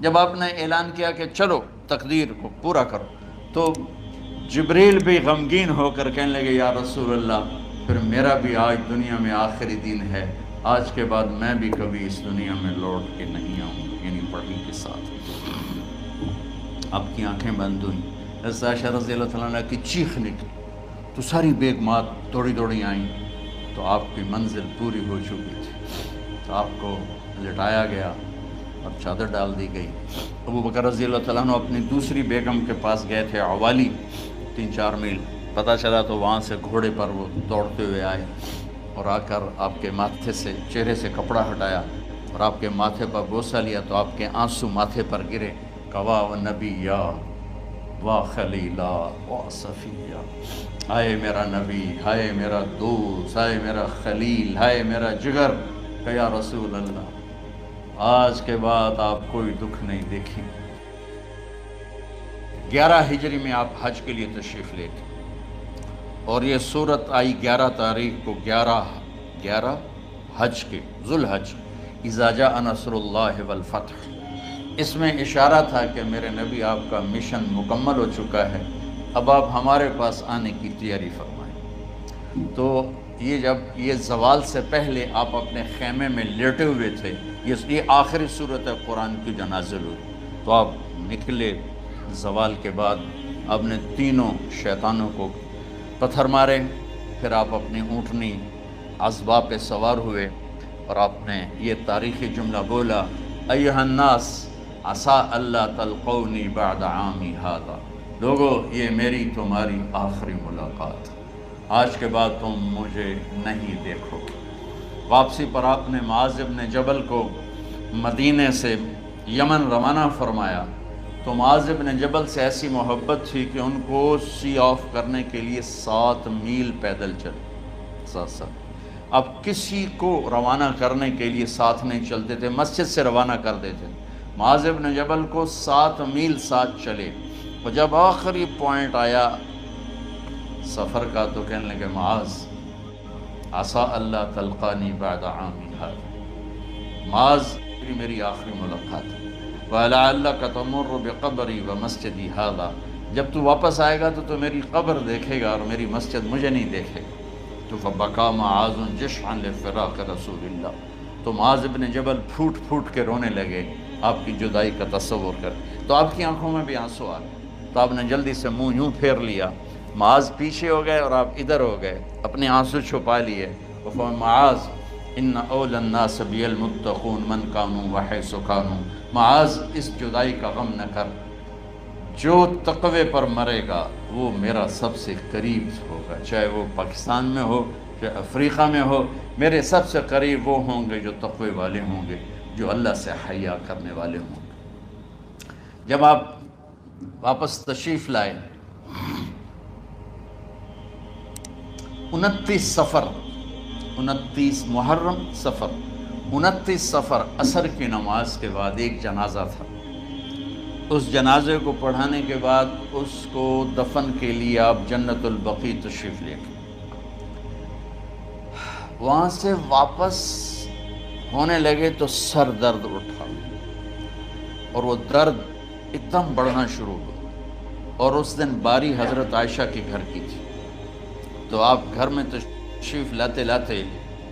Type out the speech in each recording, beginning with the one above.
جب آپ نے اعلان کیا کہ چلو تقدیر کو پورا کرو، تو جبریل بھی غمگین ہو کر کہنے لگے یا رسول اللہ پھر میرا بھی آج دنیا میں آخری دن ہے، آج کے بعد میں بھی کبھی اس دنیا میں لوٹ کے نہیں آؤں گا، یعنی پڑھی کے ساتھ۔ آپ کی آنکھیں بند ہوئیں، حضرت عائشہ رضی اللہ تعالیٰ عنہ کی چیخ نکلی تو ساری بیگمات دوڑی دوڑی آئیں، تو آپ کی منزل پوری ہو چکی تھی، تو آپ کو لٹایا گیا اور چادر ڈال دی گئی۔ ابو بکر رضی اللہ تعالیٰ عنہ اپنی دوسری بیگم کے پاس گئے تھے عوالی، 3-4 میل، پتہ چلا تو وہاں سے گھوڑے پر وہ دوڑتے ہوئے آئے اور آ کر آپ کے ماتھے سے چہرے سے کپڑا ہٹایا اور آپ کے ماتھے پر بوسہ لیا تو آپ کے آنسو ماتھے پر گرے، کوا و نبیّا وا خلیلا وا صفیہ، ہائے میرا نبی، ہائے میرا دوست، ہائے میرا خلیل، ہائے میرا جگر، کہ یا رسول اللہ آج کے بعد آپ کوئی دکھ نہیں دیکھیں۔ 11 ہجری میں آپ حج کے لیے تشریف لے گئے اور یہ صورت آئی 11 تاریخ کو، 11 حج کے، ذوالحج، اذا جاء نصر اللہ والفتح۔ اس میں اشارہ تھا کہ میرے نبی آپ کا مشن مکمل ہو چکا ہے، اب آپ ہمارے پاس آنے کی تیاری فرمائیں۔ تو یہ جب یہ زوال سے پہلے آپ اپنے خیمے میں لیٹے ہوئے تھے، یہ آخری صورت قرآن کی جو نازل ہوئی، تو آپ نکلے زوال کے بعد، آپ نے تینوں شیطانوں کو پتھر مارے، پھر آپ اپنی اونٹنی عذبہ پہ سوار ہوئے اور آپ نے یہ تاریخی جملہ بولا، ایھا الناس عسیٰ اللہ تلقونی بعد عامی ھذا، لوگو یہ میری تمہاری آخری ملاقات، آج کے بعد تم مجھے نہیں دیکھو گے۔ واپسی پر آپ نے معاذ بن جبل کو مدینے سے یمن روانہ فرمایا، تو معاذ بن جبل سے ایسی محبت تھی کہ ان کو سی آف کرنے کے لیے 7 میل پیدل چلے، 7۔ اب کسی کو روانہ کرنے کے لیے ساتھ نہیں چلتے تھے، مسجد سے روانہ کر دیتے، معاذ بن جبل کو 7 میل ساتھ چلے، اور جب آخری پوائنٹ آیا سفر کا تو کہنے لگے معاذ عسیٰ اللہ تلقانی بعد عامی ھذا، معاذ میری آخری ملاقات ہے، وَلَعَلَّكَ تَمُرُّ بِقَبْرِي وَمَسْجِدِي ھذا، جب تو واپس آئے گا تو میری قبر دیکھے گا اور میری مسجد مجھے نہیں دیکھے گا۔ تو فَبَكَى مُعَاذٌ جِشْعًا لِفِرَاقِ رسول اللہ، تو معاذ بن جبل پھوٹ پھوٹ کے رونے لگے آپ کی جدائی کا تصور کر، تو آپ کی آنکھوں میں بھی آنسو آ گئے، تو آپ نے جلدی سے منہ یوں پھیر لیا، معاذ پیچھے ہو گئے اور آپ ادھر ہو گئے، اپنے آنسو چھپا لیے، معاذ ان اولی الناس بی المتقون من کانوا وحیث کانوا، معاذ اس جدائی کا غم نہ کر، جو تقوی پر مرے گا وہ میرا سب سے قریب ہوگا، چاہے وہ پاکستان میں ہو چاہے افریقہ میں ہو، میرے سب سے قریب وہ ہوں گے جو تقوی والے ہوں گے، جو اللہ سے حیا کرنے والے ہوں گے۔ جب آپ واپس تشریف لائے، 29 محرم صفر، 29 صفر عصر کی نماز کے بعد ایک جنازہ تھا، اس جنازے کو پڑھانے کے بعد اس کو دفن کے لیے آپ جنت البقیع تشریف لے گئے، وہاں سے واپس ہونے لگے تو سر درد اٹھا اور وہ درد ایک دم بڑھنا شروع ہوا، اور اس دن باری حضرت عائشہ کے گھر کی تھی، تو آپ گھر میں تشریف لاتے لاتے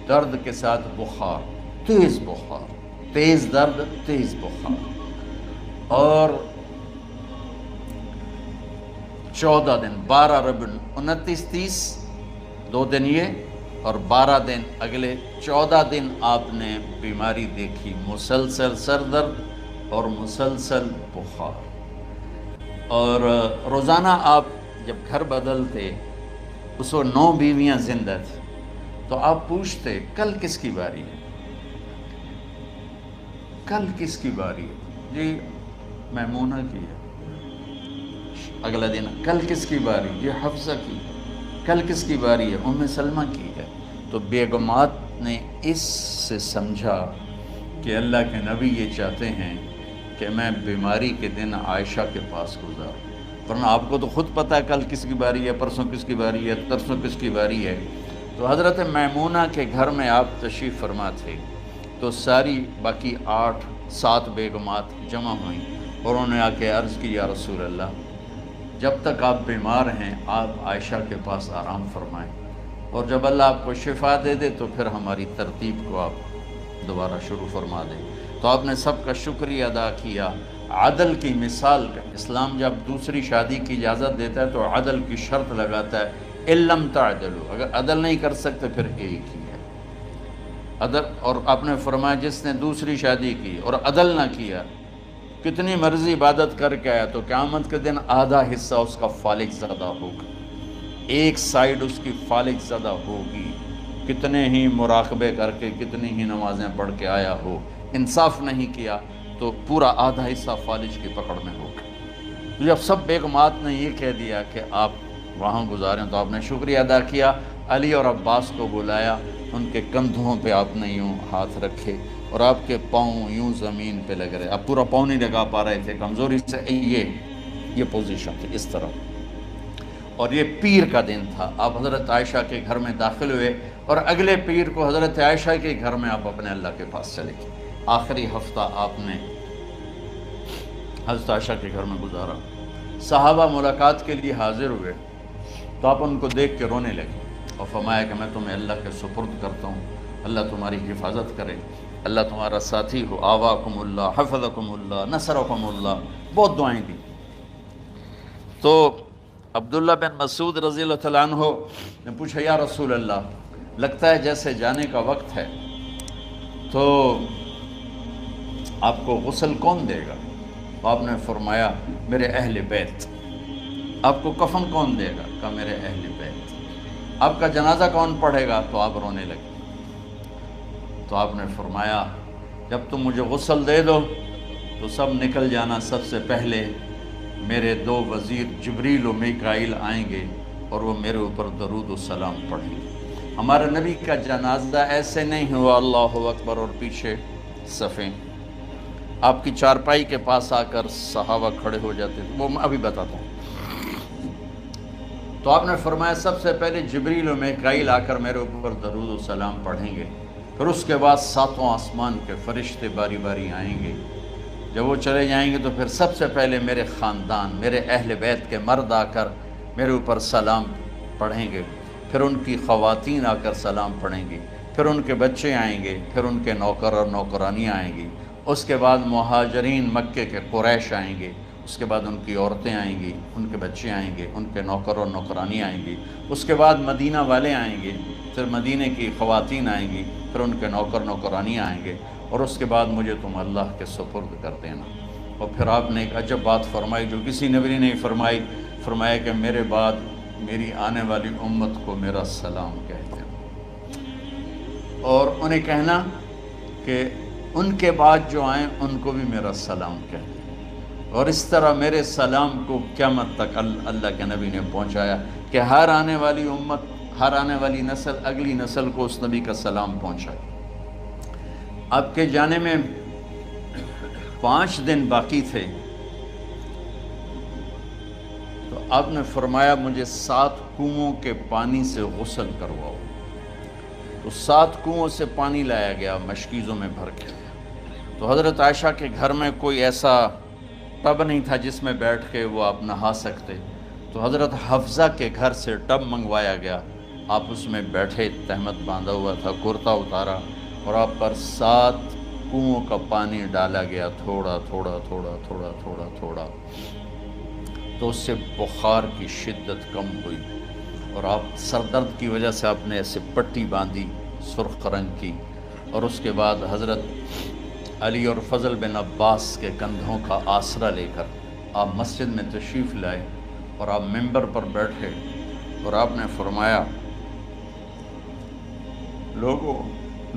درد کے ساتھ بخار، تیز بخار، تیز درد، تیز بخار، اور 14 دن، 12 ربیع 29 30 2 دن یہ اور 12 دن اگلے 14 دن آپ نے بیماری دیکھی، مسلسل سر درد اور مسلسل بخار، اور روزانہ آپ جب گھر بدلتے اس کو 9 بیویاں زندہ تھیں، تو آپ پوچھتے کل کس کی باری ہے، کل کس کی باری ہے، جی میمونہ کی ہے، اگلا دن کل کس کی باری، یہ حفصہ کی ہے، کل کس کی باری ہے، ام سلمہ کی ہے، تو بیگمات نے اس سے سمجھا کہ اللہ کے نبی یہ چاہتے ہیں کہ میں بیماری کے دن عائشہ کے پاس گزاروں، ورنہ آپ کو تو خود پتہ ہے کل کس کی باری ہے، پرسوں کس کی باری ہے، ترسوں کس کی باری ہے۔ تو حضرت میمونہ کے گھر میں آپ تشریف فرما تھے، تو ساری باقی 8-7 بیگمات جمع ہوئیں اور انہوں نے آ کے عرض کی یا رسول اللہ جب تک آپ بیمار ہیں آپ عائشہ کے پاس آرام فرمائیں، اور جب اللہ آپ کو شفا دے دے تو پھر ہماری ترتیب کو آپ دوبارہ شروع فرما دیں۔ تو آپ نے سب کا شکریہ ادا کیا۔ عدل کی مثال کا اسلام جب دوسری شادی کی اجازت دیتا ہے تو عدل کی شرط لگاتا ہے اِلَّمْ تَعْدِلُوا، اگر عدل نہیں کر سکتے پھر ایک ہی ہے عدل۔ اور آپ نے فرمایا جس نے دوسری شادی کی اور عدل نہ کیا کتنی مرضی عبادت کر کے آیا تو قیامت کے دن آدھا حصہ اس کا فالق زدہ ہوگا، ایک سائیڈ اس کی فالق زدہ ہوگی، کتنے ہی مراقبے کر کے کتنی ہی نمازیں پڑھ کے آیا ہو، انصاف نہیں کیا تو پورا آدھا حصہ فالج کی پکڑ میں ہوگا۔ جب سب بیگمات نے یہ کہہ دیا کہ آپ وہاں گزاریں تو آپ نے شکریہ ادا کیا، علی اور عباس کو بلایا، ان کے کندھوں پہ آپ نے یوں ہاتھ رکھے اور آپ کے پاؤں یوں زمین پہ لگ رہے، آپ پورا پاؤں نہیں لگا پا رہے تھے کمزوری سے، یہ پوزیشن تھی اس طرح۔ اور یہ پیر کا دن تھا، آپ حضرت عائشہ کے گھر میں داخل ہوئے اور اگلے پیر کو حضرت عائشہ کے گھر میں آپ اپنے اللہ کے پاس چلے گئے۔ آخری ہفتہ آپ نے حضرت عائشہ کے گھر میں گزارا۔ صحابہ ملاقات کے لیے حاضر ہوئے تو آپ ان کو دیکھ کے رونے لگے اور فرمایا کہ میں تمہیں اللہ کے سپرد کرتا ہوں، اللہ تمہاری حفاظت کرے، اللہ تمہارا ساتھی ہو، آواکم اللہ، حفظکم اللہ، نصرکم اللہ، بہت دعائیں دی۔ تو عبداللہ بن مسعود رضی اللہ تعالیٰ عنہ نے پوچھا یا رسول اللہ لگتا ہے جیسے جانے کا وقت ہے، تو آپ کو غسل کون دے گا؟ تو آپ نے فرمایا میرے اہل بیت۔ آپ کو کفن کون دے گا؟ کہا میرے اہل بیت۔ آپ کا جنازہ کون پڑھے گا؟ تو آپ رونے لگے۔ تو آپ نے فرمایا جب تم مجھے غسل دے دو تو سب نکل جانا، سب سے پہلے میرے 2 وزیر جبریل و میکائیل آئیں گے اور وہ میرے اوپر درود و سلام پڑھیں گے۔ ہمارے نبی کا جنازہ ایسے نہیں ہوا اللہ اکبر اور پیچھے صفیں، آپ کی چارپائی کے پاس آ کر صحابہ کھڑے ہو جاتے تھے، وہ میں ابھی بتاتا ہوں۔ تو آپ نے فرمایا سب سے پہلے جبریل و میکائیل آ کر میرے اوپر درود و سلام پڑھیں گے، پھر اس کے بعد 7 آسمان کے فرشتے باری باری آئیں گے۔ جب وہ چلے جائیں گے تو پھر سب سے پہلے میرے خاندان، میرے اہل بیت کے مرد آ کر میرے اوپر سلام پڑھیں گے، پھر ان کی خواتین آ کر سلام پڑھیں گی، پھر ان کے بچے آئیں گے، پھر ان کے نوکر اور نوکرانی آئیں گی، اس کے بعد مہاجرین مکے کے قریش آئیں گے، اس کے بعد ان کی عورتیں آئیں گی، ان کے بچے آئیں گے، ان کے نوکر اور نوکرانی آئیں گی، اس کے بعد مدینہ والے آئیں گے، پھر مدینہ کی خواتین آئیں گی، پھر ان کے نوکر نوکرانی آئیں گے، اور اس کے بعد مجھے تم اللہ کے سپرد کر دینا۔ اور پھر آپ نے ایک عجب بات فرمائی جو کسی نبی نے نہیں فرمائی، فرمایا کہ میرے بعد میری آنے والی امت کو میرا سلام کہہ دینا، اور انہیں کہنا کہ ان کے بعد جو آئیں ان کو بھی میرا سلام کہہ دینا۔ اور اس طرح میرے سلام کو قیامت تک اللہ کے نبی نے پہنچایا کہ ہر آنے والی امت، ہر آنے والی نسل اگلی نسل کو اس نبی کا سلام پہنچائے۔ آپ کے جانے میں 5 دن باقی تھے تو آپ نے فرمایا مجھے 7 کنوؤں کے پانی سے غسل کرواؤ۔ تو 7 کنوؤں سے پانی لایا گیا مشکیزوں میں بھر کے۔ تو حضرت عائشہ کے گھر میں کوئی ایسا ٹب نہیں تھا جس میں بیٹھ کے وہ آپ نہا سکتے، تو حضرت حفصہ کے گھر سے ٹب منگوایا گیا، آپ اس میں بیٹھے، تہمت باندھا ہوا تھا، کرتا اتارا اور آپ پر 7 کنوؤں کا پانی ڈالا گیا، تھوڑا تھوڑا تھوڑا تھوڑا تھوڑا تھوڑا، تو اس سے بخار کی شدت کم ہوئی، اور آپ سر درد کی وجہ سے آپ نے ایسے پٹی باندھی سرخ رنگ کی، اور اس کے بعد حضرت علی اور فضل بن عباس کے کندھوں کا آسرا لے کر آپ مسجد میں تشریف لائے اور آپ ممبر پر بیٹھے اور آپ نے فرمایا لوگوں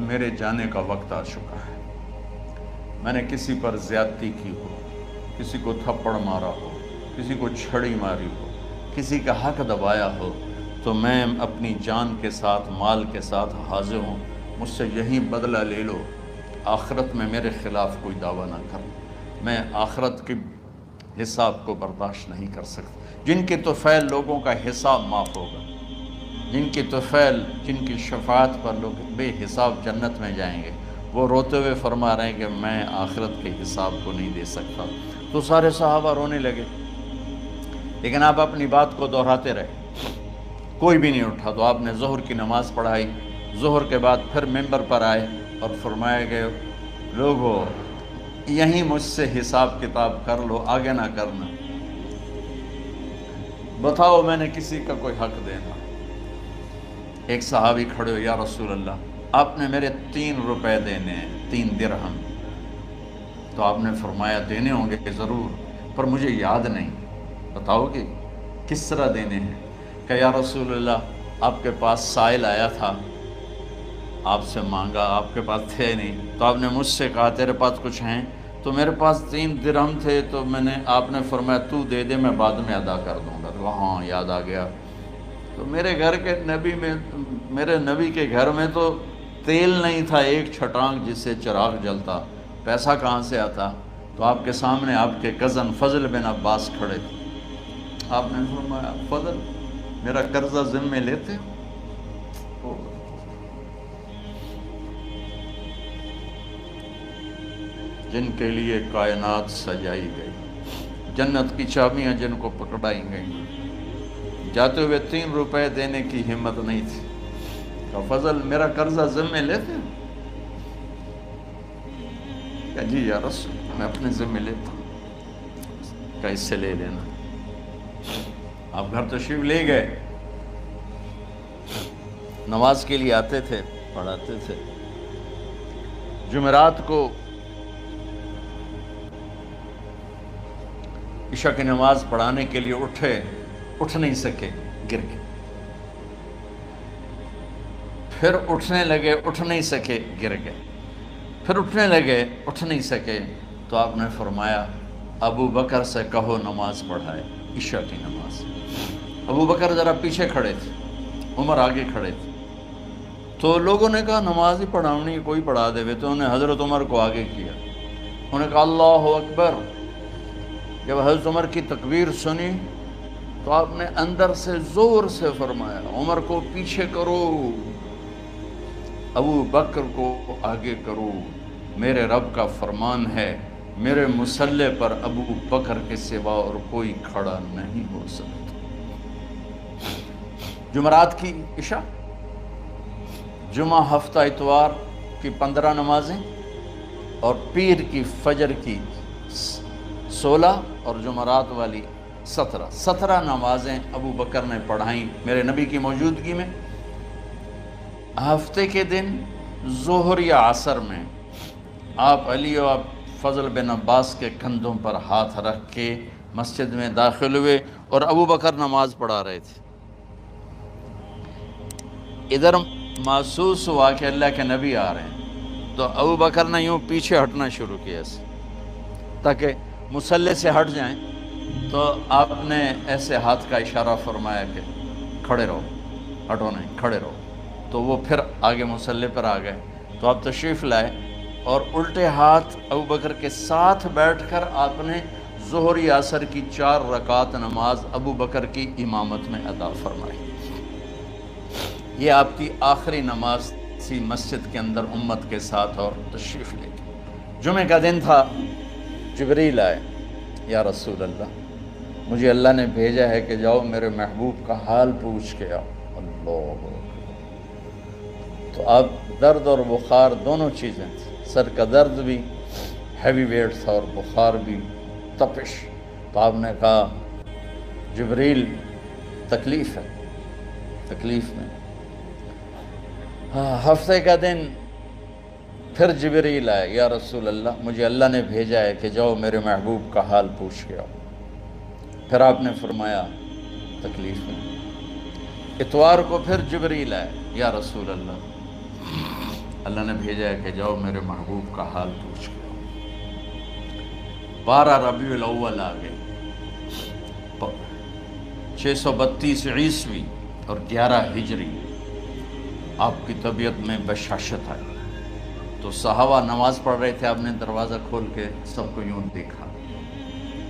میرے جانے کا وقت آ چکا ہے، میں نے کسی پر زیادتی کی ہو، کسی کو تھپڑ مارا ہو، کسی کو چھڑی ماری ہو، کسی کا حق دبایا ہو، تو میں اپنی جان کے ساتھ مال کے ساتھ حاضر ہوں، مجھ سے یہیں بدلہ لے لو، آخرت میں میرے خلاف کوئی دعویٰ نہ کر، میں آخرت کے حساب کو برداشت نہیں کر سکتا۔ جن کے طفیل لوگوں کا حساب معاف ہوگا، جن کی طفیل، جن کی شفاعت پر لوگ بے حساب جنت میں جائیں گے، وہ روتے ہوئے فرما رہے ہیں کہ میں آخرت کے حساب کو نہیں دے سکتا۔ تو سارے صحابہ رونے لگے، لیکن آپ اپنی بات کو دہراتے رہے، کوئی بھی نہیں اٹھا۔ تو آپ نے ظہر کی نماز پڑھائی، ظہر کے بعد پھر ممبر پر آئے اور فرمایا کہ لوگو یہیں مجھ سے حساب کتاب کر لو، آگے نہ کرنا، بتاؤ میں نے کسی کا کوئی حق دینا۔ ایک صحابی کھڑے ہو، یا رسول اللہ آپ نے میرے 3 روپے دینے ہیں، 3 درہم۔ تو آپ نے فرمایا دینے ہوں گے ضرور، پر مجھے یاد نہیں، بتاؤ کہ کس طرح دینے ہیں؟ کہ یا رسول اللہ آپ کے پاس سائل آیا تھا، آپ سے مانگا، آپ کے پاس تھے نہیں، تو آپ نے مجھ سے کہا تیرے پاس کچھ ہیں؟ تو میرے پاس 3 درہم تھے، تو آپ نے فرمایا تو دے دے، میں بعد میں ادا کر دوں گا۔ تو ہاں یاد آ گیا۔ تو میرے گھر کے نبی میں، میرے نبی کے گھر میں تو تیل نہیں تھا ایک چھٹانگ جس سے چراغ جلتا، پیسہ کہاں سے آتا؟ تو آپ کے سامنے آپ کے کزن فضل بن عباس کھڑے تھے۔ آپ نے فرمایا فضل میرا قرضہ ذمہ لیتے ہو؟ جن کے لیے کائنات سجائی گئی، جنت کی چابیاں جن کو پکڑائی گئیں، جاتے ہوئے 3 روپے دینے کی ہمت نہیں تھی۔ کہ فضل میرا قرضہ ذمہ لیتے ہو؟ کہ جی یا رسول میں اپنے ذمہ لیتا ہوں۔ کہ اس سے لے لینا۔ آپ گھر تشریف لے گئے، نماز کے لیے آتے تھے، پڑھاتے تھے۔ جمعرات کو عشاء کی نماز پڑھانے کے لیے اٹھ نہیں سکے، گر گئے، پھر اٹھنے لگے، اٹھ نہیں سکے، گر گئے، پھر اٹھنے لگے، اٹھ نہیں سکے۔ تو آپ نے فرمایا ابو بکر سے کہو نماز پڑھائے، عشاء کی نماز۔ ابو بکر ذرا پیچھے کھڑے تھے، عمر آگے کھڑے تھے۔ تو لوگوں نے کہا نماز ہی پڑھاونی، کوئی پڑھا دے۔ تو انہوں نے حضرت عمر کو آگے کیا، انہوں نے کہا اللہ اکبر۔ جب حضرت عمر کی تکبیر سنی تو آپ نے اندر سے زور سے فرمایا عمر کو پیچھے کرو، ابو بکر کو آگے کرو، میرے رب کا فرمان ہے میرے مصلی پر ابو بکر کے سوا اور کوئی کھڑا نہیں ہو سکتا۔ جمعرات کی عشاء، جمعہ ہفتہ اتوار کی 15 نمازیں اور پیر کی فجر کی 16 اور جمعرات والی 17 نمازیں ابو بکر نے پڑھائیں میرے نبی کی موجودگی میں۔ ہفتے کے دن ظہر یا عصر میں آپ علی و فضل بن عباس کے کندھوں پر ہاتھ رکھ کے مسجد میں داخل ہوئے اور ابو بکر نماز پڑھا رہے تھے۔ ادھر محسوس ہوا کہ اللہ کے نبی آ رہے ہیں، تو ابو بکر نے یوں پیچھے ہٹنا شروع کیا تاکہ مصلی سے ہٹ جائیں۔ تو آپ نے ایسے ہاتھ کا اشارہ فرمایا کہ کھڑے رہو، ہٹو نہیں، کھڑے رہو۔ تو وہ پھر آگے مصلی پر آ گئے۔ تو آپ تشریف لائے اور الٹے ہاتھ ابو بکر کے ساتھ بیٹھ کر آپ نے ظہر یا عصر کی 4 رکعت نماز ابو بکر کی امامت میں ادا فرمائی۔ یہ آپ کی آخری نماز تھی مسجد کے اندر امت کے ساتھ اور تشریف لے کے۔ جمعہ کا دن تھا، جبریل آئے، یا رسول اللہ مجھے اللہ نے بھیجا ہے کہ جاؤ میرے محبوب کا حال پوچھ کے آؤ۔ اللہ، تو اب درد اور بخار دونوں چیزیں تھیں، سر کا درد بھی ہیوی ویٹ تھا اور بخار بھی، تپش۔ تو آپ نے کہا جبریل تکلیف ہے، تکلیف میں۔ ہفتے کا دن پھر جبریل آئے، یا رسول اللہ مجھے اللہ نے بھیجا ہے کہ جاؤ میرے محبوب کا حال پوچھ کے آؤ۔ پھر آپ نے فرمایا تکلیف میں۔ اتوار کو پھر جبریل آئے، یا رسول اللہ اللہ نے بھیجا ہے کہ جاؤ میرے محبوب کا حال پوچھ کے آؤ۔ 12 ربیع الاول آ گئے، 632 عیسوی اور 11 ہجری۔ آپ کی طبیعت میں بشاشت آئی۔ تو صحابہ نماز پڑھ رہے تھے، آپ نے دروازہ کھول کے سب کو یوں دیکھا۔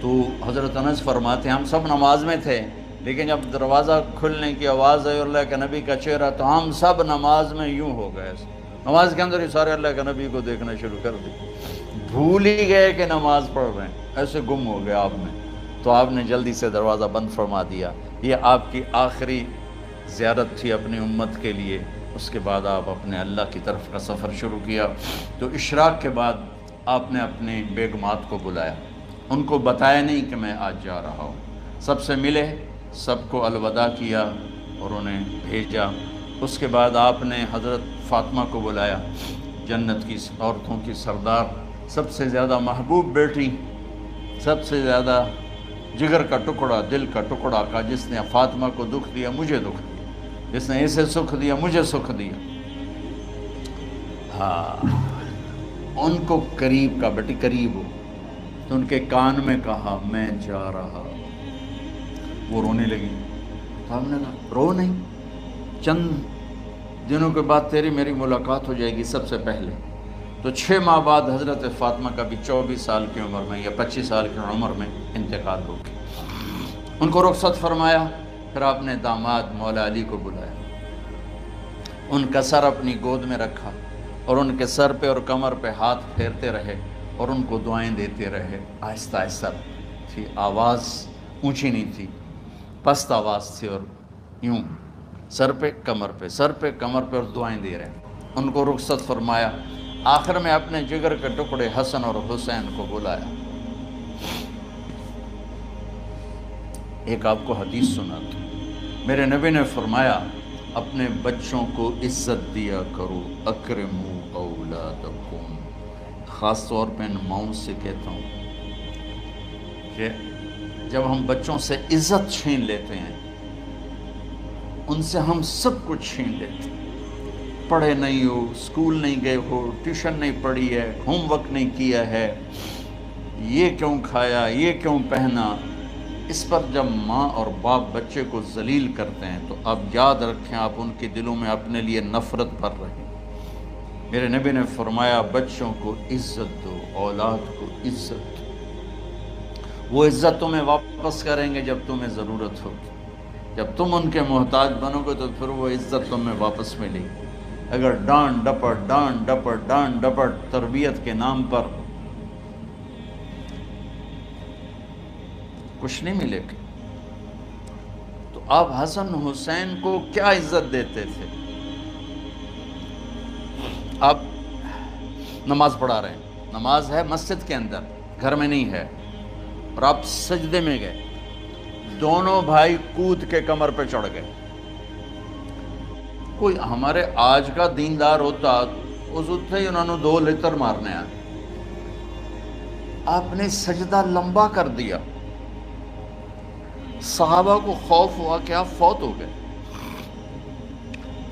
تو حضرت انس فرماتے ہیں ہم سب نماز میں تھے، لیکن جب دروازہ کھلنے کی آواز آئی اور اللہ کے نبی کا چہرہ، تو ہم سب نماز میں یوں ہو گئے۔ نماز کے اندر ہی سارے اللہ کے نبی کو دیکھنا شروع کر دی، بھول ہی گئے کہ نماز پڑھ رہے ہیں، ایسے گم ہو گئے آپ میں. تو آپ نے جلدی سے دروازہ بند فرما دیا. یہ آپ کی آخری زیارت تھی اپنی امت کے لیے. اس کے بعد آپ اپنے اللہ کی طرف کا سفر شروع کیا. تو اشراق کے بعد آپ نے اپنے بیگمات کو بلایا، ان کو بتایا نہیں کہ میں آج جا رہا ہوں، سب سے ملے، سب کو الوداع کیا اور انہیں بھیجا. اس کے بعد آپ نے حضرت فاطمہ کو بلایا، جنت کی عورتوں کی سردار، سب سے زیادہ محبوب بیٹی، سب سے زیادہ جگر کا ٹکڑا، دل کا ٹکڑا کا، جس نے فاطمہ کو دکھ دیا مجھے دکھ دیا، جس نے اسے سکھ دیا مجھے سکھ دیا. ہاں، ان کو قریب کا، بیٹی قریب ہو. تو ان کے کان میں کہا میں جا رہا. وہ رونے لگی. تو ہم نے کہا رو نہیں، چند دنوں کے بعد تیری میری ملاقات ہو جائے گی سب سے پہلے. تو 6 ماہ بعد حضرت فاطمہ کا بھی 24 سال کی عمر میں یا 25 سال کی عمر میں انتقال ہو گیا. ان کو رخصت فرمایا. پھر آپ نے داماد مولا علی کو بلایا، ان کا سر اپنی گود میں رکھا اور ان کے سر پہ اور کمر پہ ہاتھ پھیرتے رہے اور ان کو دعائیں دیتے رہے. آہستہ آہستہ تھی، آواز اونچی نہیں تھی، پست آواز تھی، اور یوں سر پہ کمر پہ، سر پہ کمر پہ، اور دعائیں دے رہے. ان کو رخصت فرمایا. آخر میں اپنے جگر کے ٹکڑے حسن اور حسین کو بلایا. ایک آپ کو حدیث سناتا ہوں. میرے نبی نے فرمایا اپنے بچوں کو عزت دیا کرو، اکرموا اولادکم. خاص طور پہ ان ماؤں سے کہتا ہوں کہ جب ہم بچوں سے عزت چھین لیتے ہیں، ان سے ہم سب کچھ چھین لیتے ہیں. پڑھے نہیں ہو، اسکول نہیں گئے ہو، ٹیوشن نہیں پڑھی ہے، ہوم ورک نہیں کیا ہے، یہ کیوں کھایا، یہ کیوں پہنا. اس پر جب ماں اور باپ بچے کو ذلیل کرتے ہیں تو آپ یاد رکھیں آپ ان کے دلوں میں اپنے لیے نفرت بھر رہے ہیں. میرے نبی نے فرمایا بچوں کو عزت دو، اولاد کو عزت دو. وہ عزت تمہیں واپس کریں گے جب تمہیں ضرورت ہوگی. جب تم ان کے محتاج بنو گے تو پھر وہ عزت تمہیں واپس ملے گی. اگر ڈانٹ ڈپٹ تربیت کے نام پر کچھ نہیں ملے گا. تو آپ حسن حسین کو کیا عزت دیتے تھے؟ آپ نماز پڑھا رہے ہیں، نماز ہے مسجد کے اندر، گھر میں نہیں ہے، اور آپ سجدے میں گئے، دونوں بھائی کود کے کمر پہ چڑھ گئے. کوئی ہمارے آج کا دیندار ہوتا اس ہی انہوں نے 2 لتر مارنے آئے. آپ نے سجدہ لمبا کر دیا. صحابہ کو خوف ہوا کہ آپ فوت ہو گئے.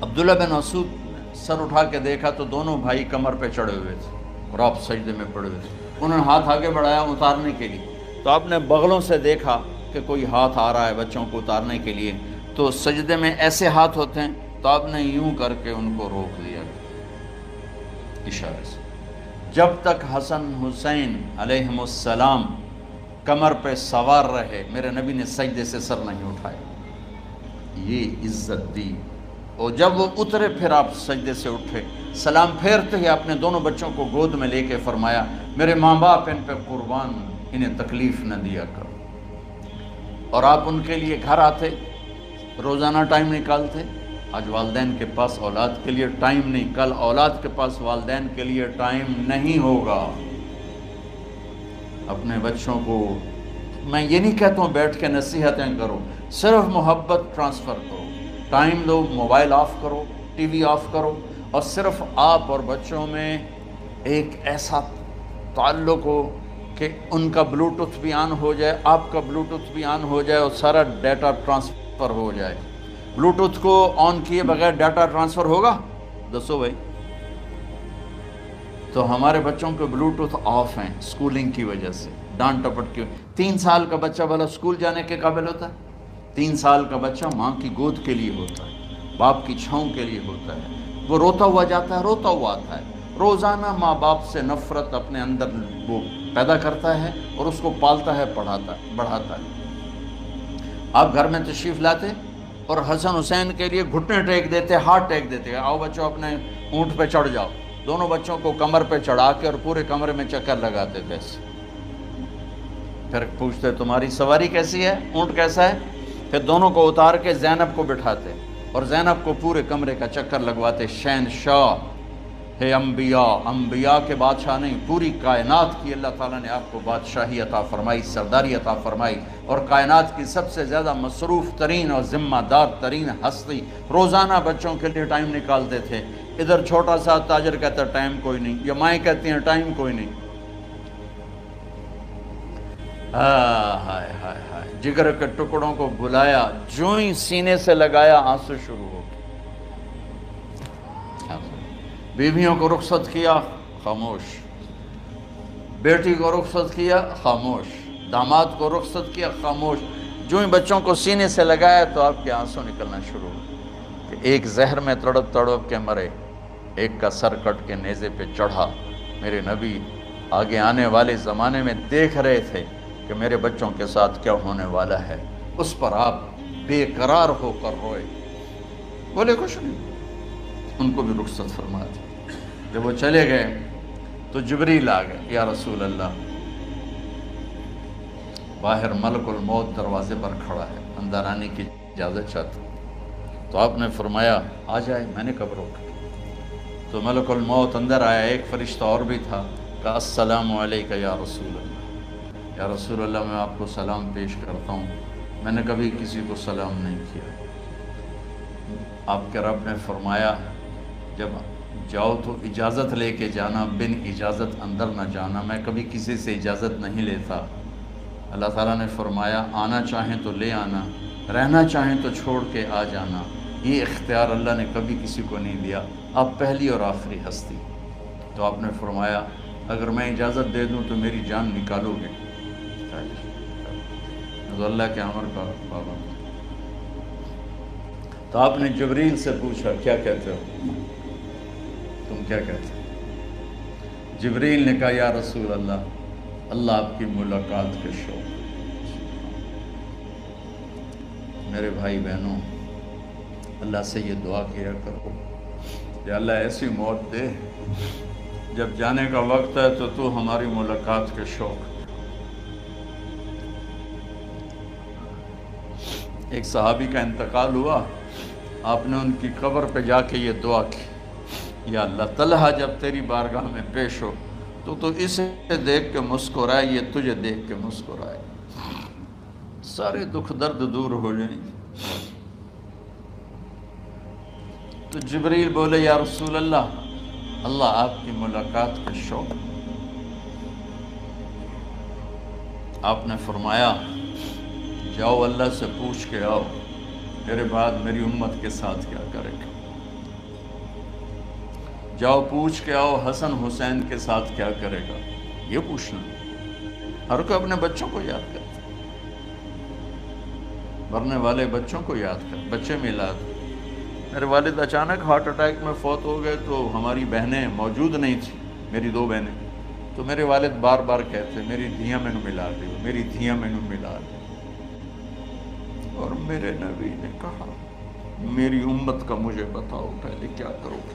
عبداللہ بن مسعود سر اٹھا کے دیکھا تو دونوں بھائی کمر پہ چڑھے ہوئے تھے اور آپ سجدے میں پڑے ہوئے تھے. انہوں نے ہاتھ آگے بڑھایا اتارنے کے لیے، تو آپ نے بغلوں سے دیکھا کہ کوئی ہاتھ آ رہا ہے بچوں کو اتارنے کے لیے. تو سجدے میں ایسے ہاتھ ہوتے ہیں، تو آپ نے یوں کر کے ان کو روک دیا اشارے سے. جب تک حسن حسین علیہم السلام کمر پہ سوار رہے میرے نبی نے سجدے سے سر نہیں اٹھایا. یہ عزت دی. اور جب وہ اترے پھر آپ سجدے سے اٹھے، سلام پھیرتے ہی آپ نے دونوں بچوں کو گود میں لے کے فرمایا میرے ماں باپ ان پہ قربان، انہیں تکلیف نہ دیا کرو. اور آپ ان کے لیے گھر آتے، روزانہ ٹائم نکالتے. آج والدین کے پاس اولاد کے لیے ٹائم نہیں، کل اولاد کے پاس والدین کے لیے ٹائم نہیں ہوگا. اپنے بچوں کو میں یہ نہیں کہتا ہوں بیٹھ کے نصیحتیں کرو، صرف محبت ٹرانسفر کرو، ٹائم دو، موبائل آف کرو، ٹی وی آف کرو، اور صرف آپ اور بچوں میں ایک ایسا تعلق ہو کہ ان کا بلوٹوتھ بھی آن ہو جائے، آپ کا بلوٹوتھ بھی آن ہو جائے، اور سارا ڈیٹا ٹرانسفر ہو جائے. بلوٹوتھ کو آن کیے بغیر ڈیٹا ٹرانسفر ہوگا؟ دسو بھائی. تو ہمارے بچوں کے بلوٹوتھ آف ہیں سکولنگ کی وجہ سے، ڈانٹ ٹپٹ کی. 3 سال کا بچہ بھلا سکول جانے کے قابل ہوتا ہے؟ 3 سال کا بچہ ماں کی گود کے لیے ہوتا ہے، باپ کی چھاؤں کے لیے ہوتا ہے. وہ روتا ہوا جاتا ہے، روتا ہوا آتا ہے. روزانہ ماں باپ سے نفرت اپنے اندر وہ پیدا کرتا ہے اور اس کو پالتا ہے، بڑھاتا ہے. آپ گھر میں تشریف لاتے اور حسن حسین کے لیے گھٹنے ٹیک دیتے، ہاتھ ٹیک دیتے، آؤ بچوں اپنے اونٹ پہ چڑھ جاؤ، دونوں بچوں کو کمر پہ چڑھا کے اور پورے کمرے میں چکر لگاتے تھے ایسے، پھر پوچھتے تمہاری سواری کیسی ہے، اونٹ کیسا ہے، پھر دونوں کو اتار کے زینب کو بٹھاتے اور زینب کو پورے کمرے کا چکر لگواتے، شہنشاہ ہے انبیاء، انبیاء کے بادشاہ نہیں، پوری کائنات کی اللہ تعالیٰ نے آپ کو بادشاہی عطا فرمائی، سرداری عطا فرمائی، اور کائنات کی سب سے زیادہ مصروف ترین اور ذمہ دار ترین ہستی، روزانہ بچوں کے لیے ٹائم نکالتے تھے۔ ادھر چھوٹا سا تاجر کہتا ہے ٹائم کوئی نہیں، یا مائیں کہتی ہیں ٹائم کوئی نہیں، ہائے ہائے ہائے، جگر کے ٹکڑوں کو بلایا، جو ہی سینے سے لگایا آنسو شروع ہو گئے، بیویوں کو رخصت کیا خاموش، بیٹی کو رخصت کیا خاموش، داماد کو رخصت کیا خاموش، جو ہی بچوں کو سینے سے لگایا تو آپ کے آنسو نکلنا شروع ہو کہ ایک زہر میں تڑپ تڑپ کے مرے، ایک کا سر کٹ کے نیزے پہ چڑھا۔ میرے نبی آگے آنے والے زمانے میں دیکھ رہے تھے کہ میرے بچوں کے ساتھ کیا ہونے والا ہے، اس پر آپ بے قرار ہو کر روئے، بولے کچھ نہیں، ان کو بھی رخصت فرما دی۔ جب وہ چلے گئے تو جبریل آ گئے، یا رسول اللہ، باہر ملک الموت دروازے پر کھڑا ہے، اندر آنے کی اجازت چاہتا ہوں۔ تو آپ نے فرمایا آ جائے، میں نے کب روکا؟ تو ملک الموت اندر آیا، ایک فرشتہ اور بھی تھا، کہا السلام علیکہ یا رسول اللہ، یا رسول اللہ میں آپ کو سلام پیش کرتا ہوں، میں نے کبھی کسی کو سلام نہیں کیا۔ آپ کے رب نے فرمایا جب جاؤ تو اجازت لے کے جانا، بن اجازت اندر نہ جانا، میں کبھی کسی سے اجازت نہیں لیتا۔ اللہ تعالیٰ نے فرمایا آنا چاہیں تو لے آنا، رہنا چاہیں تو چھوڑ کے آ جانا، یہ اختیار اللہ نے کبھی کسی کو نہیں دیا، آپ پہلی اور آخری ہستی۔ تو آپ نے فرمایا اگر میں اجازت دے دوں تو میری جان نکالو گے؟ تو اللہ کے امر کا پابند۔ تو آپ نے جبریل سے پوچھا کیا کہتے ہو، تم کیا کہتے ہو؟ جبریل نے کہا یا رسول اللہ، اللہ آپ کی ملاقات کے شوق۔ میرے بھائی بہنوں، اللہ سے یہ دعا کیا کرو کہ اللہ ایسی موت دے جب جانے کا وقت ہے تو ہماری ملاقات کے شوق۔ ایک صحابی کا انتقال ہوا، آپ نے ان کی قبر پہ جا کے یہ دعا کی، یا اللہ طلحہ جب تیری بارگاہ میں پیش ہو تو اسے دیکھ کے مسکرائے، یہ تجھے دیکھ کے مسکرائے، سارے دکھ درد دور ہو جائیں۔ تو جبریل بولے یا رسول اللہ، اللہ آپ کی ملاقات کا شوق۔ آپ نے فرمایا جاؤ اللہ سے پوچھ کے آؤ میرے بعد میری امت کے ساتھ کیا کرے گا، جاؤ پوچھ کے آؤ حسن حسین کے ساتھ کیا کرے گا، یہ پوچھنا۔ ہر کوئی اپنے بچوں کو یاد کرتا، مرنے والے بچوں کو یاد کر، بچے میلاد۔ میرے والد اچانک ہارٹ اٹیک میں فوت ہو گئے تو ہماری بہنیں موجود نہیں تھیں، میری دو بہنیں، تو میرے والد بار بار کہتے میری دھیاں میں ملا دے، میری دھیاں میں ملا دے، اور میرے نبی نے کہا میری امت کا مجھے بتاؤ پہلے کیا کرو گے؟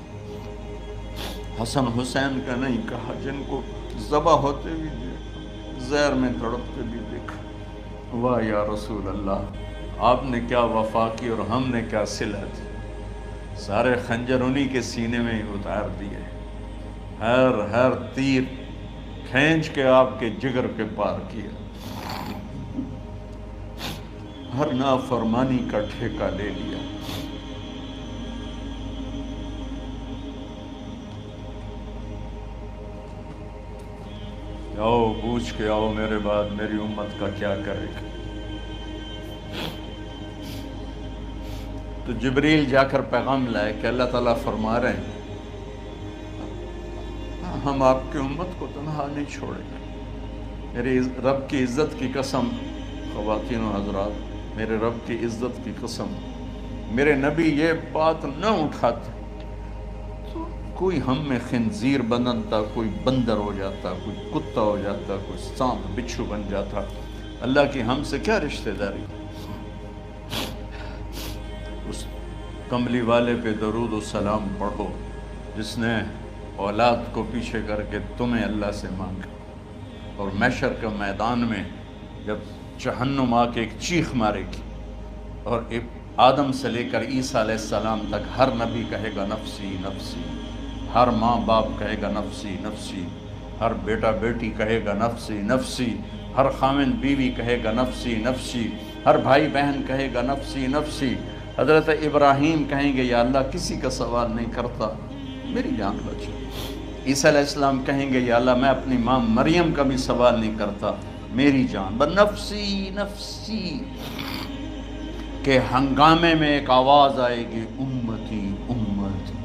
حسن حسین کا نہیں کہا، جن کو ذبح ہوتے بھی دیکھا، زہر میں تڑپتے بھی دیکھا۔ واہ یا رسول اللہ، آپ نے کیا وفا کی اور ہم نے کیا صلہ دی، سارے خنجر انہی کے سینے میں ہی اتار دیے، ہر تیر کھینچ کے آپ کے جگر کے پار کیا، ہر نافرمانی کا ٹھیکہ لے لیا۔ آؤ پوچھ کے آؤ میرے بعد میری امت کا کیا کرے گا۔ تو جبریل جا کر پیغام لائے کہ اللہ تعالیٰ فرما رہے ہیں ہم آپ کی امت کو تنہا نہیں چھوڑیں گے۔ میرے رب کی عزت کی قسم، خواتین و حضرات، میرے رب کی عزت کی قسم، میرے نبی یہ بات نہ اٹھاتے تو کوئی ہم میں خنزیر بنتا، کوئی بندر ہو جاتا، کوئی کتا ہو جاتا، کوئی سانپ بچھو بن جاتا۔ اللہ کی ہم سے کیا رشتہ داری؟ کملی والے پہ درود و سلام پڑھو جس نے اولاد کو پیچھے کر کے تمہیں اللہ سے مانگا، اور محشر کے میدان میں جب جہنم آ کے ایک چیخ مارے گی اور آدم سے لے کر عیسیٰ علیہ السلام تک ہر نبی کہے گا نفسی نفسی، ہر ماں باپ کہے گا نفسی نفسی، ہر بیٹا بیٹی کہے گا نفسی نفسی، ہر خامن بیوی کہے گا نفسی نفسی، ہر بھائی بہن کہے گا نفسی نفسی۔ حضرت ابراہیم کہیں گے یا اللہ کسی کا سوال نہیں کرتا، میری جان بچو۔ عیسیٰ علیہ السلام کہیں گے یا اللہ میں اپنی ماں مریم کا بھی سوال نہیں کرتا، میری جان بس نفسی نفسی کے ہنگامے میں ایک آواز آئے گی امتی امتی۔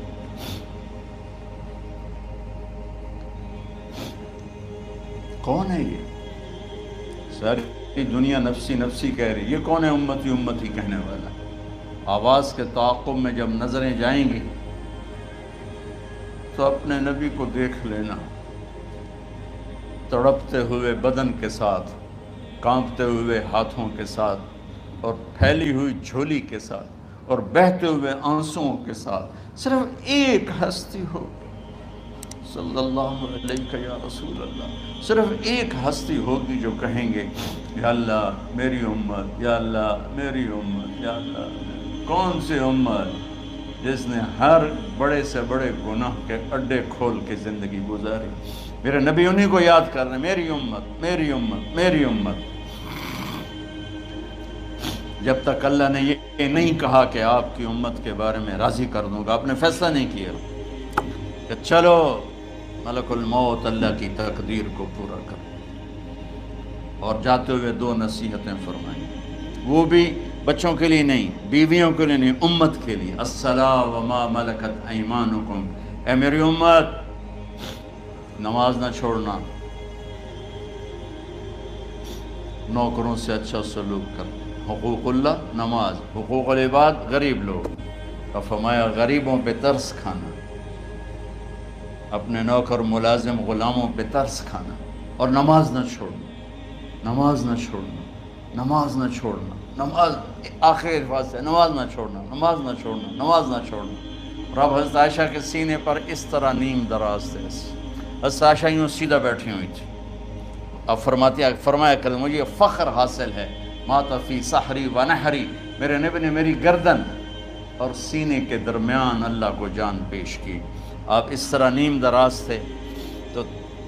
کون ہے یہ؟ ساری دنیا نفسی نفسی کہہ رہی، یہ کون ہے امتی امتی کہنے والا؟ آواز کے تعاقب میں جب نظریں جائیں گی تو اپنے نبی کو دیکھ لینا، تڑپتے ہوئے بدن کے ساتھ، کانپتے ہوئے ہاتھوں کے ساتھ، اور پھیلی ہوئی جھولی کے ساتھ، اور بہتے ہوئے آنسوؤں کے ساتھ صرف ایک ہستی ہو، صلی اللہ علیہ یا رسول اللہ، صرف ایک ہستی ہوگی جو کہیں گے یا اللہ میری امت، یا اللہ میری امت، یا اللہ۔ کون سی امت؟ جس نے ہر بڑے سے بڑے گناہ کے اڈے کھول کے زندگی گزاری۔ میرے نبی انہی کو یاد کر رہے ہیں، میری امت میری امت میری امت۔ جب تک اللہ نے یہ نہیں کہا کہ آپ کی امت کے بارے میں راضی کر دوں گا، آپ نے فیصلہ نہیں کیا کہ چلو ملک الموت اللہ کی تقدیر کو پورا کر، اور جاتے ہوئے دو نصیحتیں فرمائیں، وہ بھی بچوں کے لیے نہیں، بیویوں کے لیے نہیں، امت کے لیے۔ الصلاۃ وما ملکت ایمانکم، اے میری امت نماز نہ چھوڑنا، نوکروں سے اچھا سلوک کر، حقوق اللہ نماز، حقوق العباد غریب لوگ، اور فرمایا غریبوں پہ ترس کھانا، اپنے نوکر ملازم غلاموں پہ ترس کھانا، اور نماز نہ چھوڑنا، نماز نہ چھوڑنا، نماز نہ چھوڑنا، نماز آخر الفاظ ہے، نماز نہ چھوڑنا، نماز نہ چھوڑنا، نماز نہ چھوڑنا۔ اور اب حضرت عائشہ کے سینے پر اس طرح نیم دراز تھے، حضرت عائشہ یوں سیدھا بیٹھی ہوئی تھی۔ اب فرمایا کریں مجھے فخر حاصل ہے، مات فی سحری و نحری، میرے نبی نے میری گردن اور سینے کے درمیان اللہ کو جان پیش کی۔ آپ اس طرح نیم دراز تھے تو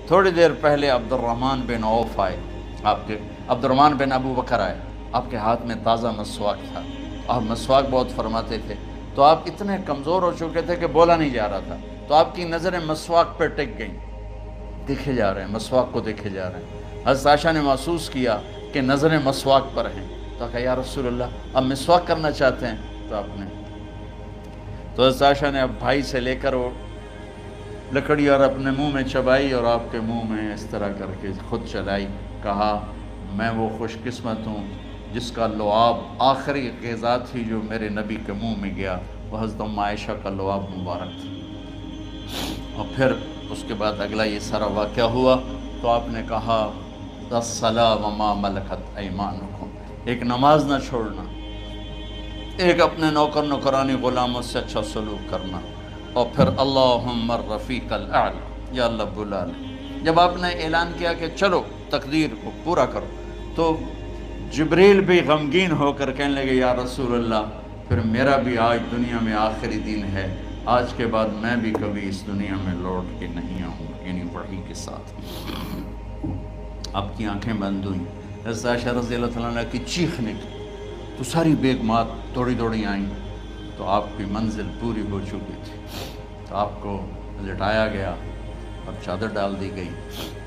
تھوڑی دیر پہلے عبد الرحمن بن عوف آئے، عبد الرحمن بن ابو بکر آئے، آپ کے ہاتھ میں تازہ مسواک تھا، آپ مسواک بہت فرماتے تھے، تو آپ اتنے کمزور ہو چکے تھے کہ بولا نہیں جا رہا تھا، تو آپ کی نظریں مسواک پہ ٹک گئیں، دیکھے جا رہے ہیں، مسواک کو دیکھے جا رہے ہیں۔ حضرت عائشہ نے محسوس کیا کہ نظریں مسواک پر ہیں، تو کہا یا رسول اللہ اب مسواک کرنا چاہتے ہیں، تو آپ نے تو حضرت عائشہ نے اب بھائی سے لے کر وہ لکڑی اور اپنے منہ میں چبائی، اور آپ کے منہ میں اس طرح کر کے خود چلائی، کہا میں وہ خوش قسمت ہوں جس کا لعاب آخری غذا تھی جو میرے نبی کے منہ میں گیا، وہ حضرت ام عائشہ کا لعاب مبارک تھا۔ اور پھر اس کے بعد اگلا یہ سارا واقعہ ہوا، تو آپ نے کہا الصلاۃ وما ملکت ایمانکم، ایک نماز نہ چھوڑنا، ایک اپنے نوکر نوکرانی غلاموں سے اچھا سلوک کرنا، اور پھر اللہم الرفیق الاعلی، یا اللہ بلا لے۔ جب آپ نے اعلان کیا کہ چلو تقدیر کو پورا کرو، تو جبریل بھی غمگین ہو کر کہنے لگے یا رسول اللہ پھر میرا بھی آج دنیا میں آخری دن ہے، آج کے بعد میں بھی کبھی اس دنیا میں لوٹ کے نہیں آؤں، یعنی وحی کے ساتھ۔ آپ کی آنکھیں بند ہوئیں، حضرت عائشہ رضی اللہ تعالیٰ عنہ کی چیخ نکلی، تو ساری بیگمات دوڑی دوڑی آئیں، تو آپ کی منزل پوری ہو چکی تھی، تو آپ کو لٹایا گیا اور چادر ڈال دی گئی۔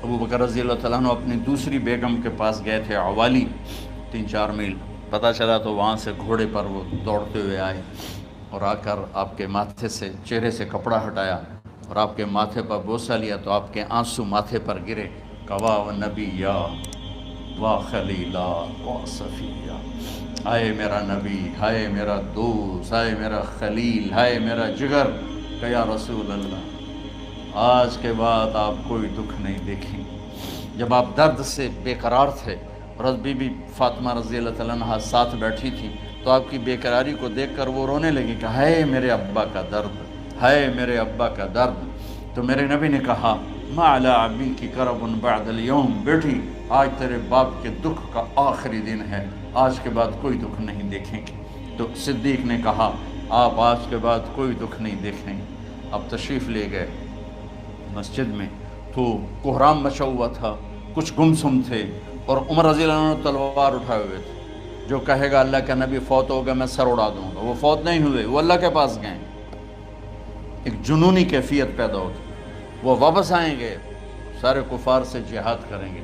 ابو بکر رضی اللہ تعالیٰ عنہ اپنی دوسری بیگم کے پاس گئے تھے، عوالی، 3-4 میل، پتہ چلا تو وہاں سے گھوڑے پر وہ دوڑتے ہوئے آئے، اور آ کر آپ کے ماتھے سے چہرے سے کپڑا ہٹایا اور آپ کے ماتھے پر بوسہ لیا، تو آپ کے آنسو ماتھے پر گرے، کوا و نبیّا و خلیلا و صفیہ، ہائے میرا نبی، ہائے میرا دوست، ہائے میرا خلیل، ہائے میرا جگر، کہ یا رسول اللہ آج کے بعد آپ کوئی دکھ نہیں دیکھیں۔ جب آپ درد سے بے قرار تھے اور بی بی فاطمہ رضی اللہ تعالیٰ عنہ ساتھ بیٹھی تھی، تو آپ کی بیقراری کو دیکھ کر وہ رونے لگی کہ ہائے میرے ابا کا درد، ہائے میرے ابا کا درد۔ تو میرے نبی نے کہا ما علی ابی کی کرب بعد اليوم، بیٹی آج تیرے باپ کے دکھ کا آخری دن ہے، آج کے بعد کوئی دکھ نہیں دیکھیں گے۔ تو صدیق نے کہا آپ آج کے بعد کوئی دکھ نہیں دیکھیں گے۔ اب تشریف لے گئے مسجد میں، تو کوہرام مچا ہوا تھا، کچھ گمسم تھے، اور عمر رضی اللہ عنہ تلوار اٹھائے ہوئے تھے۔ جو کہے گا اللہ کا نبی فوت ہو گیا میں سر اڑا دوں گا، وہ فوت نہیں ہوئے، وہ اللہ کے پاس گئے۔ ایک جنونی کیفیت پیدا ہوتی، وہ واپس آئیں گے، سارے کفار سے جہاد کریں گے۔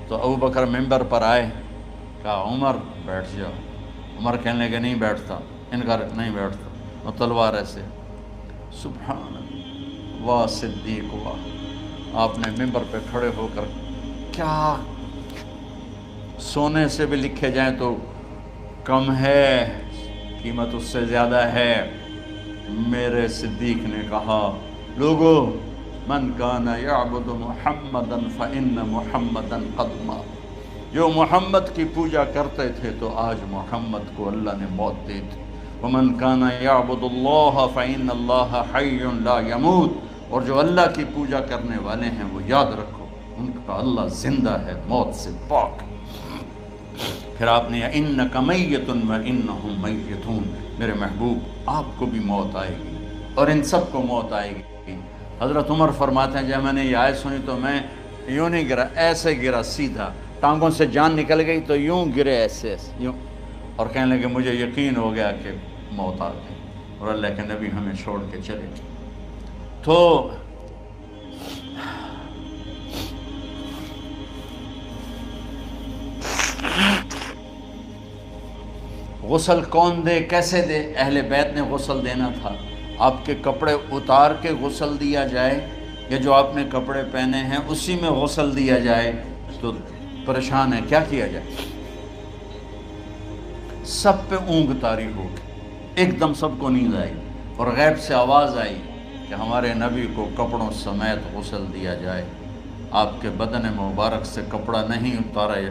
تو ابو بکر ممبر پر آئے، کہا عمر بیٹھ جاؤ۔ عمر کہنے لگے نہیں بیٹھتا، انکار نہیں بیٹھتا، اور تلوار ایسے۔ سبحان اللہ، واہ صدیق واہ۔ آپ نے ممبر پہ کھڑے ہو کر، کیا سونے سے بھی لکھے جائیں تو کم ہے، قیمت اس سے زیادہ ہے۔ میرے صدیق نے کہا لوگو من کان یعبد محمدا فإن محمدا قد مات، جو محمد کی پوجا کرتے تھے تو آج محمد کو اللہ نے موت دی تھی۔ ومن کان یعبد اللہ فإن اللہ حی لا یموت، اور جو اللہ کی پوجا کرنے والے ہیں وہ یاد رکھو ان کا اللہ زندہ ہے، موت سے پاک۔ پھر آپ نے اِنَّکَ مَيِّتٌ وَإِنَّهُمْ مَيِّتُونَ، میرے محبوب آپ کو بھی موت آئے گی اور ان سب کو موت آئے گی۔ حضرت عمر فرماتے ہیں جب میں نے یہ آیت سنی تو میں یوں نہیں گرا، ایسے گرا سیدھا، ٹانگوں سے جان نکل گئی تو یوں گرے ایسے یوں، اور کہنے لگے مجھے یقین ہو گیا کہ موت آ گئی اور اللہ کے نبی ہمیں چھوڑ کے چلے گئے۔ تو غسل کون دے، کیسے دے؟ اہل بیت نے غسل دینا تھا۔ آپ کے کپڑے اتار کے غسل دیا جائے یا جو آپ نے کپڑے پہنے ہیں اسی میں غسل دیا جائے؟ تو پریشان ہے، کیا کیا جائے؟ سب پہ اونگ طاری ہو گئی، ایک دم سب کو نیند آئی اور غیب سے آواز آئی کہ ہمارے نبی کو کپڑوں سمیت غسل دیا جائے۔ آپ کے بدن مبارک سے کپڑا نہیں اتارے،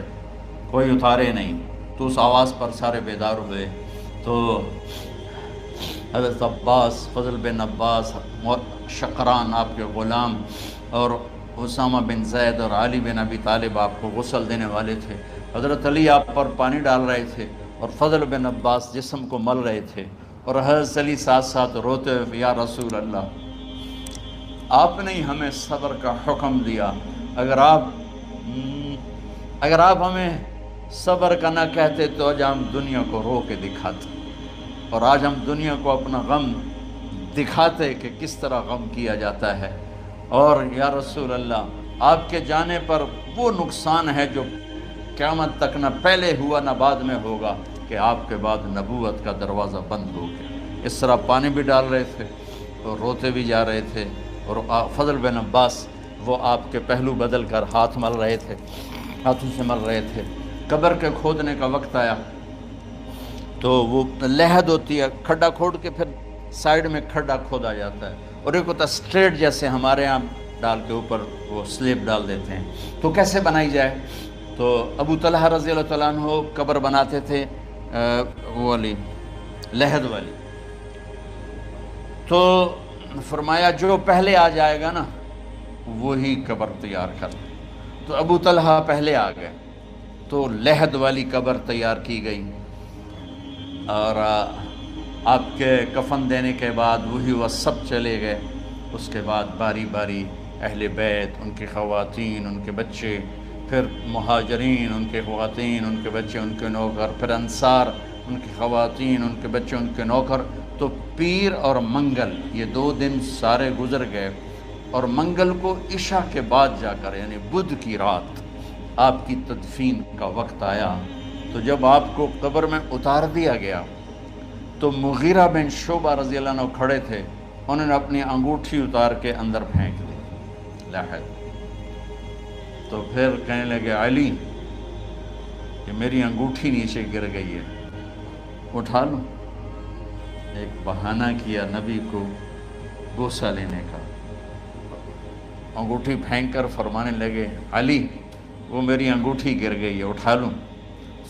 کوئی اتارے نہیں۔ تو اس آواز پر سارے بیدار ہوئے۔ تو حضرت عباس، فضل بن عباس، شقران آپ کے غلام، اور اسامہ بن زید اور علی بن ابی طالب آپ کو غسل دینے والے تھے۔ حضرت علی آپ پر پانی ڈال رہے تھے اور فضل بن عباس جسم کو مل رہے تھے، اور حضرت علی ساتھ ساتھ روتے ہوئے یا رسول اللہ آپ نے ہی ہمیں صبر کا حکم دیا، اگر آپ ہمیں صبر کا نہ کہتے تو آج ہم دنیا کو رو کے دکھاتے، اور آج ہم دنیا کو اپنا غم دکھاتے کہ کس طرح غم کیا جاتا ہے۔ اور یا رسول اللہ آپ کے جانے پر وہ نقصان ہے جو قیامت تک نہ پہلے ہوا نہ بعد میں ہوگا، کہ آپ کے بعد نبوت کا دروازہ بند ہو گیا۔ اس طرح پانی بھی ڈال رہے تھے اور روتے بھی جا رہے تھے، اور فضل بن عباس وہ آپ کے پہلو بدل کر ہاتھ مل رہے تھے، ہاتھوں سے مل رہے تھے۔ قبر کے کھودنے کا وقت آیا تو وہ لحد ہوتی ہے، کھڈا کھود کے پھر سائیڈ میں کھڈا کھودا جاتا ہے، اور ایک ہوتا اسٹریٹ جیسے ہمارے ہاں ڈال کے اوپر وہ سلیب ڈال دیتے ہیں۔ تو کیسے بنائی جائے؟ تو ابو طلحہ رضی اللہ تعالیٰ عنہ قبر بناتے تھے وہ والی لحد والی۔ تو فرمایا جو پہلے آ جائے گا نا وہی قبر تیار کر۔ تو ابو طلحہ پہلے آ گئے تو لحد والی قبر تیار کی گئی، اور آپ کے کفن دینے کے بعد وہی وہ سب چلے گئے۔ اس کے بعد باری باری اہل بیت، ان کی خواتین، ان کے بچے، پھر مہاجرین، ان کے خواتین، ان کے بچے، ان کے نوکر، پھر انصار، ان کی خواتین، ان کے بچے، ان کے نوکر۔ تو پیر اور منگل یہ 2 دن سارے گزر گئے، اور منگل کو عشاء کے بعد جا کر یعنی بدھ کی رات آپ کی تدفین کا وقت آیا۔ تو جب آپ کو قبر میں اتار دیا گیا تو مغیرہ بن شعبہ رضی اللہ عنہ کھڑے تھے، انہوں نے اپنی انگوٹھی اتار کے اندر پھینک دی لحد۔ تو پھر کہنے لگے علی کہ میری انگوٹھی نیچے گر گئی ہے، اٹھا لوں۔ ایک بہانہ کیا نبی کو بوسہ لینے کا، انگوٹھی پھینک کر فرمانے لگے علی وہ میری انگوٹھی گر گئی ہے، اٹھا لوں۔